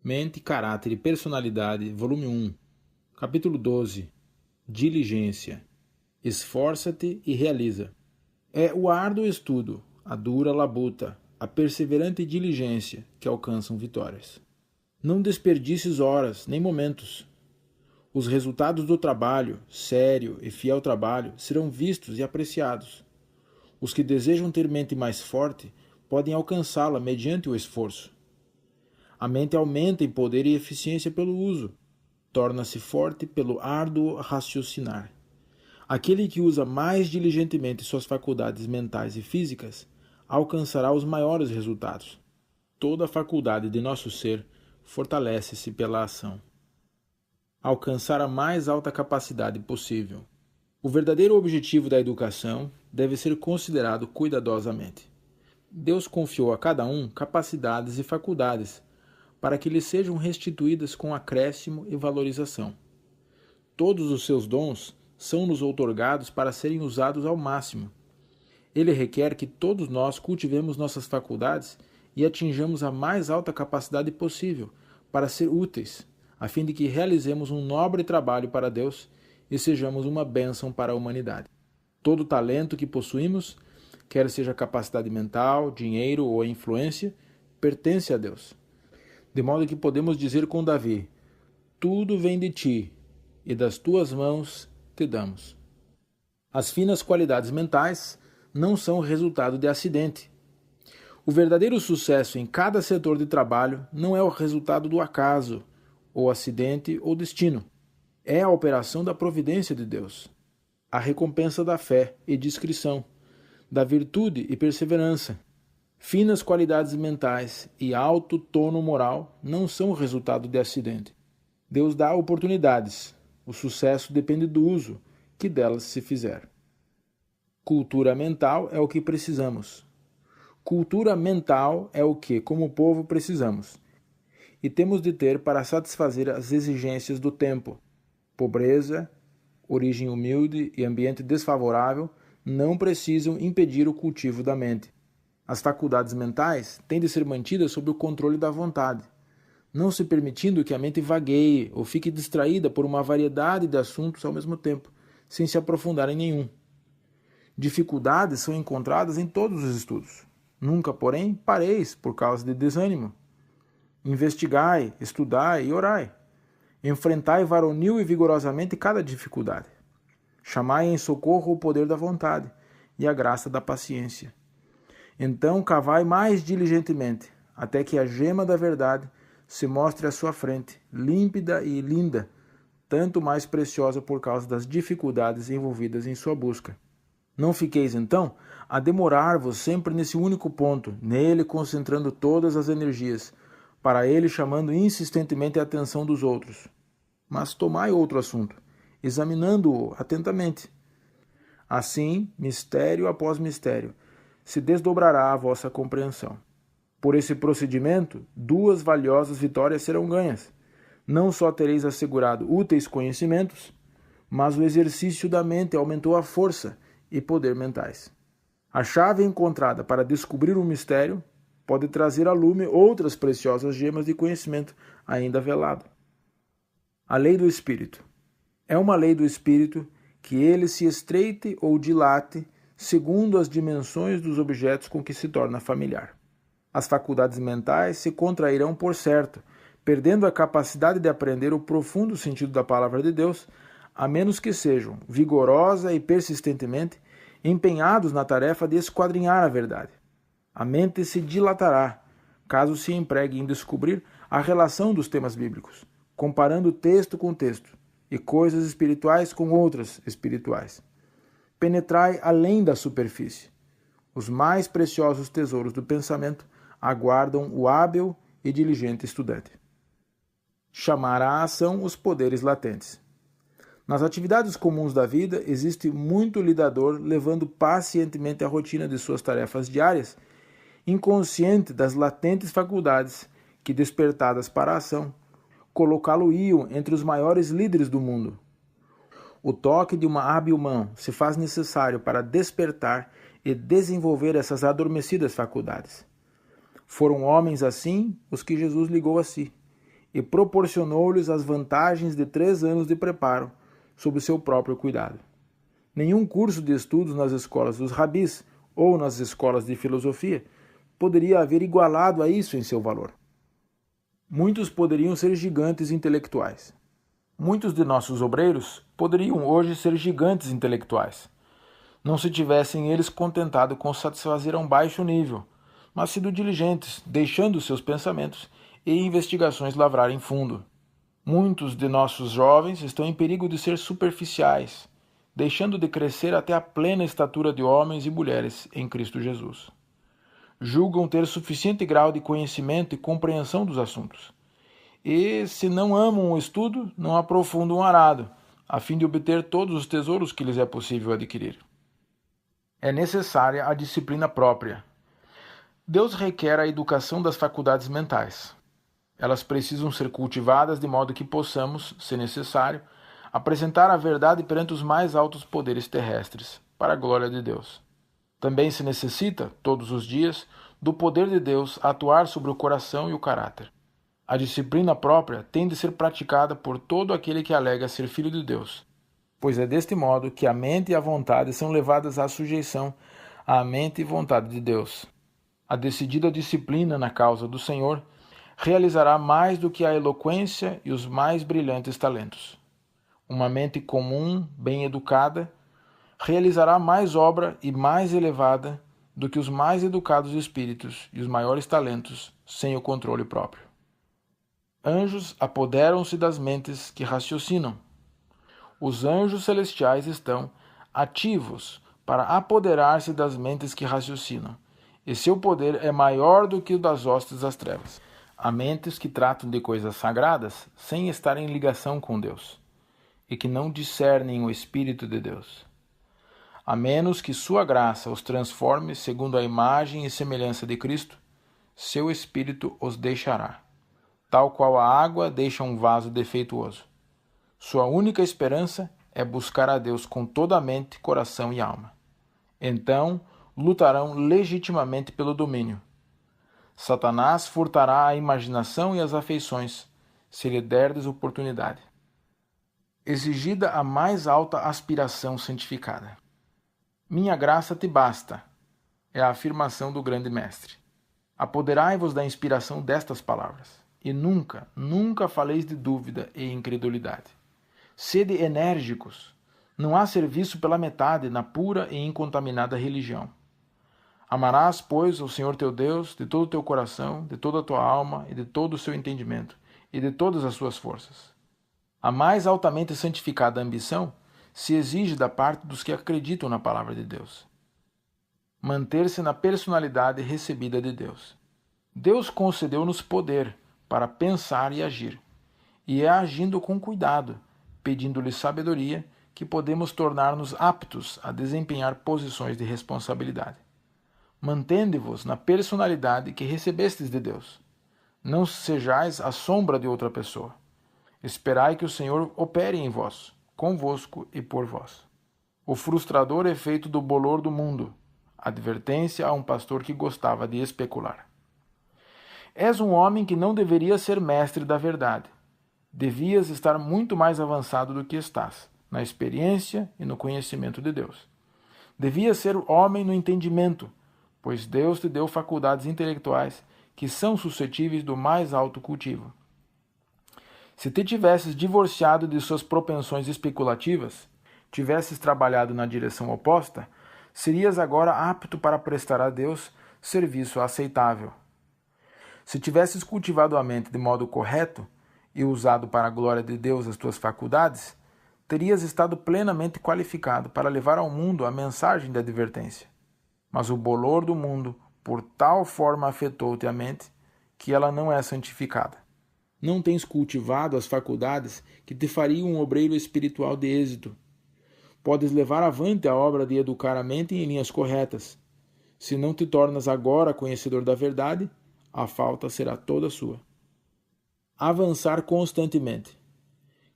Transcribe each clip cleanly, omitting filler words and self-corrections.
Mente, Caráter e Personalidade, volume 1, capítulo 12. Diligência. Esforça-te e realiza. É o árduo estudo, a dura labuta, a perseverante diligência que alcançam vitórias. Não desperdices horas, nem momentos. Os resultados do trabalho, sério e fiel trabalho, serão vistos e apreciados. Os que desejam ter mente mais forte podem alcançá-la mediante o esforço. A mente aumenta em poder e eficiência pelo uso, torna-se forte pelo árduo raciocinar. Aquele que usa mais diligentemente suas faculdades mentais e físicas alcançará os maiores resultados. Toda a faculdade de nosso ser fortalece-se pela ação. Alcançar a mais alta capacidade possível. O verdadeiro objetivo da educação deve ser considerado cuidadosamente. Deus confiou a cada um capacidades e faculdades, para que lhe sejam restituídas com acréscimo e valorização. Todos os seus dons são-nos outorgados para serem usados ao máximo. Ele requer que todos nós cultivemos nossas faculdades e atinjamos a mais alta capacidade possível para ser úteis, a fim de que realizemos um nobre trabalho para Deus e sejamos uma bênção para a humanidade. Todo talento que possuímos, quer seja capacidade mental, dinheiro ou influência, pertence a Deus. De modo que podemos dizer com Davi: tudo vem de ti, e das tuas mãos te damos. As finas qualidades mentais não são resultado de acidente. O verdadeiro sucesso em cada setor de trabalho não é o resultado do acaso, ou acidente ou destino. É a operação da providência de Deus, a recompensa da fé e discrição, da virtude e perseverança. Finas qualidades mentais e alto tono moral não são resultado de acidente. Deus dá oportunidades. O sucesso depende do uso que delas se fizer. Cultura mental é o que precisamos. Cultura mental é o que, como povo, precisamos. E temos de ter para satisfazer as exigências do tempo. Pobreza, origem humilde e ambiente desfavorável não precisam impedir o cultivo da mente. As faculdades mentais têm de ser mantidas sob o controle da vontade, não se permitindo que a mente vagueie ou fique distraída por uma variedade de assuntos ao mesmo tempo, sem se aprofundar em nenhum. Dificuldades são encontradas em todos os estudos. Nunca, porém, pareis por causa de desânimo. Investigai, estudai e orai. Enfrentai varonil e vigorosamente cada dificuldade. Chamai em socorro o poder da vontade e a graça da paciência. Então cavai mais diligentemente, até que a gema da verdade se mostre à sua frente, límpida e linda, tanto mais preciosa por causa das dificuldades envolvidas em sua busca. Não fiqueis, então, a demorar-vos sempre nesse único ponto, nele concentrando todas as energias, para ele chamando insistentemente a atenção dos outros. Mas tomai outro assunto, examinando-o atentamente. Assim, mistério após mistério, se desdobrará a vossa compreensão. Por esse procedimento, duas valiosas vitórias serão ganhas. Não só tereis assegurado úteis conhecimentos, mas o exercício da mente aumentou a força e poder mentais. A chave encontrada para descobrir um mistério pode trazer a lume outras preciosas gemas de conhecimento ainda velado. A lei do Espírito. É uma lei do Espírito que ele se estreite ou dilate segundo as dimensões dos objetos com que se torna familiar. As faculdades mentais se contrairão por certo, perdendo a capacidade de aprender o profundo sentido da palavra de Deus, a menos que sejam, vigorosa e persistentemente, empenhados na tarefa de esquadrinhar a verdade. A mente se dilatará, caso se empregue em descobrir a relação dos temas bíblicos, comparando texto com texto, e coisas espirituais com outras espirituais. Penetrai além da superfície. Os mais preciosos tesouros do pensamento aguardam o hábil e diligente estudante. Chamar à ação os poderes latentes. Nas atividades comuns da vida, existe muito lidador levando pacientemente a rotina de suas tarefas diárias, inconsciente das latentes faculdades que, despertadas para a ação, colocá-lo-iam entre os maiores líderes do mundo. O toque de uma hábil mão se faz necessário para despertar e desenvolver essas adormecidas faculdades. Foram homens assim os que Jesus ligou a si, e proporcionou-lhes as vantagens de 3 anos de preparo sob seu próprio cuidado. Nenhum curso de estudos nas escolas dos rabis ou nas escolas de filosofia poderia haver igualado a isso em seu valor. Muitos poderiam ser gigantes intelectuais. Muitos de nossos obreiros poderiam hoje ser gigantes intelectuais, não se tivessem eles contentado com satisfazer a um baixo nível, mas sido diligentes, deixando seus pensamentos e investigações lavrarem fundo. Muitos de nossos jovens estão em perigo de ser superficiais, deixando de crescer até a plena estatura de homens e mulheres em Cristo Jesus. Julgam ter suficiente grau de conhecimento e compreensão dos assuntos. E, se não amam o estudo, não aprofundam o arado, a fim de obter todos os tesouros que lhes é possível adquirir. É necessária a disciplina própria. Deus requer a educação das faculdades mentais. Elas precisam ser cultivadas de modo que possamos, se necessário, apresentar a verdade perante os mais altos poderes terrestres, para a glória de Deus. Também se necessita, todos os dias, do poder de Deus atuar sobre o coração e o caráter. A disciplina própria tem de ser praticada por todo aquele que alega ser filho de Deus, pois é deste modo que a mente e a vontade são levadas à sujeição à mente e vontade de Deus. A decidida disciplina na causa do Senhor realizará mais do que a eloquência e os mais brilhantes talentos. Uma mente comum, bem educada, realizará mais obra e mais elevada do que os mais educados espíritos e os maiores talentos sem o controle próprio. Anjos apoderam-se das mentes que raciocinam. Os anjos celestiais estão ativos para apoderar-se das mentes que raciocinam, e seu poder é maior do que o das hostes das trevas. Há mentes que tratam de coisas sagradas sem estar em ligação com Deus, e que não discernem o Espírito de Deus. A menos que sua graça os transforme segundo a imagem e semelhança de Cristo, seu Espírito os deixará, tal qual a água deixa um vaso defeituoso. Sua única esperança é buscar a Deus com toda a mente, coração e alma. Então, lutarão legitimamente pelo domínio. Satanás furtará a imaginação e as afeições, se lhe derdes oportunidade. Exigida a mais alta aspiração santificada. Minha graça te basta, é a afirmação do grande mestre. Apoderai-vos da inspiração destas palavras, e nunca, nunca faleis de dúvida e incredulidade. Sede enérgicos, não há serviço pela metade na pura e incontaminada religião. Amarás, pois, o Senhor teu Deus de todo o teu coração, de toda a tua alma e de todo o seu entendimento, e de todas as suas forças. A mais altamente santificada ambição se exige da parte dos que acreditam na palavra de Deus. Manter-se na personalidade recebida de Deus. Deus concedeu-nos poder para pensar e agir, e é agindo com cuidado, pedindo-lhe sabedoria, que podemos tornar-nos aptos a desempenhar posições de responsabilidade. Mantende-vos na personalidade que recebestes de Deus. Não sejais a sombra de outra pessoa. Esperai que o Senhor opere em vós, convosco e por vós. O frustrador efeito do bolor do mundo. Advertência a um pastor que gostava de especular. És um homem que não deveria ser mestre da verdade. Devias estar muito mais avançado do que estás, na experiência e no conhecimento de Deus. Devias ser homem no entendimento, pois Deus te deu faculdades intelectuais que são suscetíveis do mais alto cultivo. Se te tivesses divorciado de suas propensões especulativas, tivesses trabalhado na direção oposta, serias agora apto para prestar a Deus serviço aceitável. Se tivesses cultivado a mente de modo correto e usado para a glória de Deus as tuas faculdades, terias estado plenamente qualificado para levar ao mundo a mensagem de advertência. Mas o bolor do mundo por tal forma afetou-te a mente que ela não é santificada. Não tens cultivado as faculdades que te fariam um obreiro espiritual de êxito. Podes levar avante a obra de educar a mente em linhas corretas. Se não te tornas agora conhecedor da verdade, a falta será toda sua. Avançar constantemente.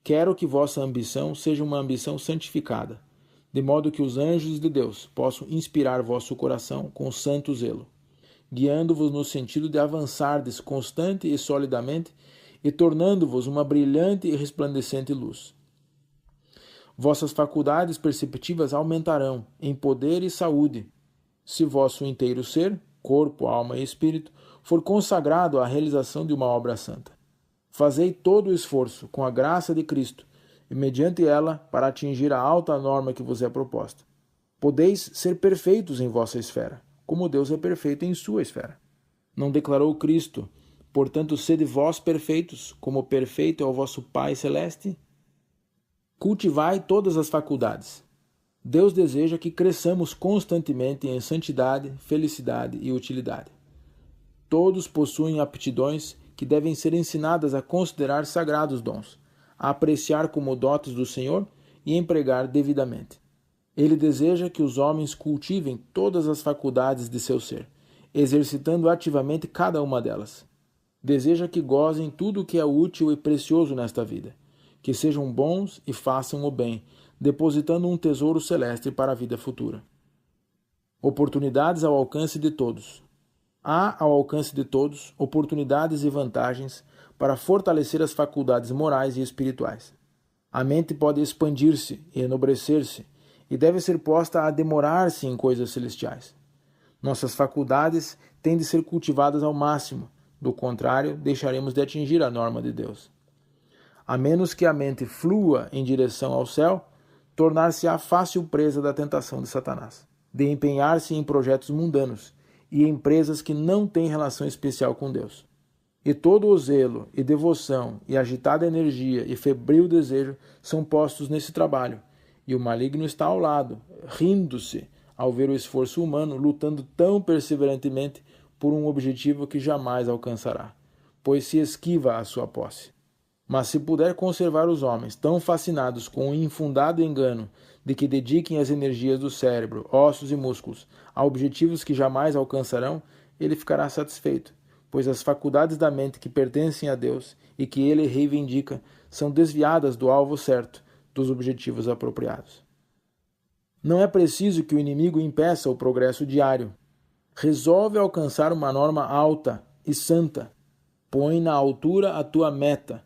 Quero que vossa ambição seja uma ambição santificada, de modo que os anjos de Deus possam inspirar vosso coração com santo zelo, guiando-vos no sentido de avançardes constante e solidamente e tornando-vos uma brilhante e resplandecente luz. Vossas faculdades perceptivas aumentarão em poder e saúde, se vosso inteiro ser, corpo, alma e espírito, for consagrado à realização de uma obra santa. Fazei todo o esforço, com a graça de Cristo, e mediante ela, para atingir a alta norma que vos é proposta. Podeis ser perfeitos em vossa esfera, como Deus é perfeito em sua esfera. Não declarou Cristo, portanto, sede vós perfeitos, como perfeito é o vosso Pai Celeste? Cultivai todas as faculdades. Deus deseja que cresçamos constantemente em santidade, felicidade e utilidade. Todos possuem aptidões que devem ser ensinadas a considerar sagrados dons, a apreciar como dotes do Senhor e empregar devidamente. Ele deseja que os homens cultivem todas as faculdades de seu ser, exercitando ativamente cada uma delas. Deseja que gozem tudo o que é útil e precioso nesta vida, que sejam bons e façam o bem, depositando um tesouro celeste para a vida futura. Oportunidades ao alcance de todos. Há ao alcance de todos oportunidades e vantagens para fortalecer as faculdades morais e espirituais. A mente pode expandir-se e enobrecer-se e deve ser posta a demorar-se em coisas celestiais. Nossas faculdades têm de ser cultivadas ao máximo, do contrário, deixaremos de atingir a norma de Deus. A menos que a mente flua em direção ao céu, tornar-se-á fácil presa da tentação de Satanás, de empenhar-se em projetos mundanos e empresas que não têm relação especial com Deus. E todo o zelo e devoção e agitada energia e febril desejo são postos nesse trabalho, e o maligno está ao lado, rindo-se ao ver o esforço humano lutando tão perseverantemente por um objetivo que jamais alcançará, pois se esquiva à sua posse. Mas se puder conservar os homens tão fascinados com o infundado engano de que dediquem as energias do cérebro, ossos e músculos a objetivos que jamais alcançarão, ele ficará satisfeito, pois as faculdades da mente que pertencem a Deus e que ele reivindica são desviadas do alvo certo, dos objetivos apropriados. Não é preciso que o inimigo impeça o progresso diário. Resolve alcançar uma norma alta e santa. Põe na altura a tua meta.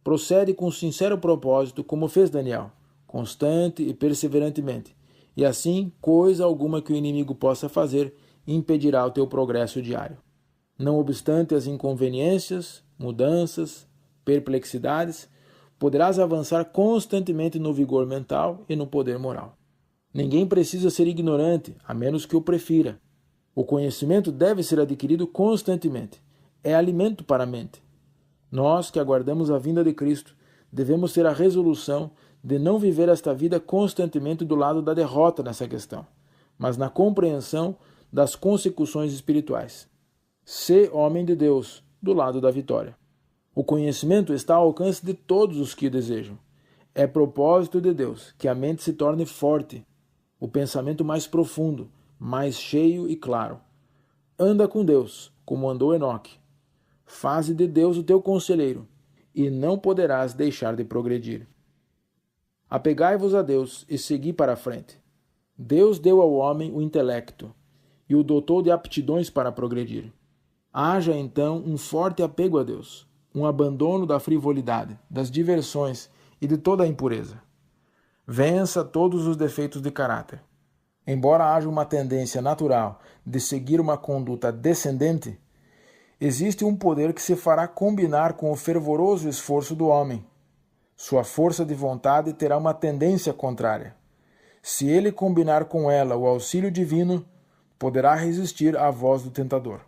Procede com sincero propósito, como fez Daniel, constante e perseverantemente, e assim, coisa alguma que o inimigo possa fazer impedirá o teu progresso diário. Não obstante as inconveniências, mudanças, perplexidades, poderás avançar constantemente no vigor mental e no poder moral. Ninguém precisa ser ignorante, a menos que o prefira. O conhecimento deve ser adquirido constantemente. É alimento para a mente. Nós, que aguardamos a vinda de Cristo, devemos ter a resolução de não viver esta vida constantemente do lado da derrota nessa questão, mas na compreensão das consecuções espirituais. Sê homem de Deus, do lado da vitória. O conhecimento está ao alcance de todos os que o desejam. É propósito de Deus que a mente se torne forte, o pensamento mais profundo, mais cheio e claro. Anda com Deus, como andou Enoque. Faze de Deus o teu conselheiro, e não poderás deixar de progredir. Apegai-vos a Deus e segui para a frente. Deus deu ao homem o intelecto e o dotou de aptidões para progredir. Haja então um forte apego a Deus, um abandono da frivolidade, das diversões e de toda a impureza. Vença todos os defeitos de caráter. Embora haja uma tendência natural de seguir uma conduta descendente, existe um poder que se fará combinar com o fervoroso esforço do homem. Sua força de vontade terá uma tendência contrária. Se ele combinar com ela o auxílio divino, poderá resistir à voz do tentador.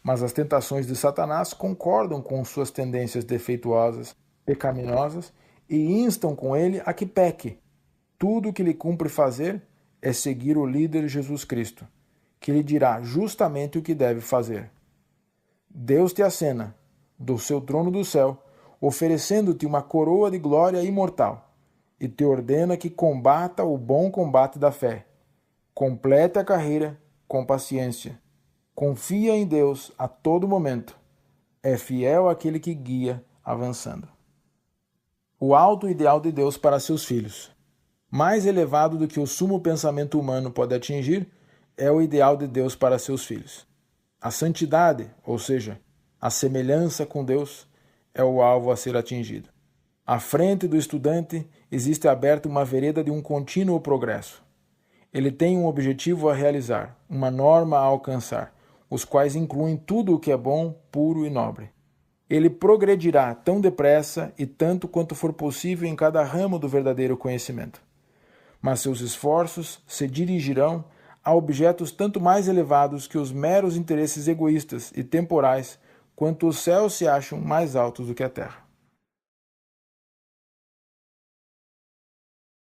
Mas as tentações de Satanás concordam com suas tendências defeituosas, pecaminosas, e instam com ele a que peque. Tudo o que lhe cumpre fazer é seguir o líder Jesus Cristo, que lhe dirá justamente o que deve fazer. Deus te acena, do seu trono do céu, oferecendo-te uma coroa de glória imortal, e te ordena que combata o bom combate da fé. Complete a carreira com paciência. Confia em Deus a todo momento. É fiel aquele que guia avançando. O alto ideal de Deus para seus filhos. Mais elevado do que o sumo pensamento humano pode atingir, é o ideal de Deus para seus filhos. A santidade, ou seja, a semelhança com Deus, é o alvo a ser atingido. À frente do estudante existe aberta uma vereda de um contínuo progresso. Ele tem um objetivo a realizar, uma norma a alcançar, os quais incluem tudo o que é bom, puro e nobre. Ele progredirá tão depressa e tanto quanto for possível em cada ramo do verdadeiro conhecimento. Mas seus esforços se dirigirão a objetos tanto mais elevados que os meros interesses egoístas e temporais, quanto os céus se acham mais altos do que a terra.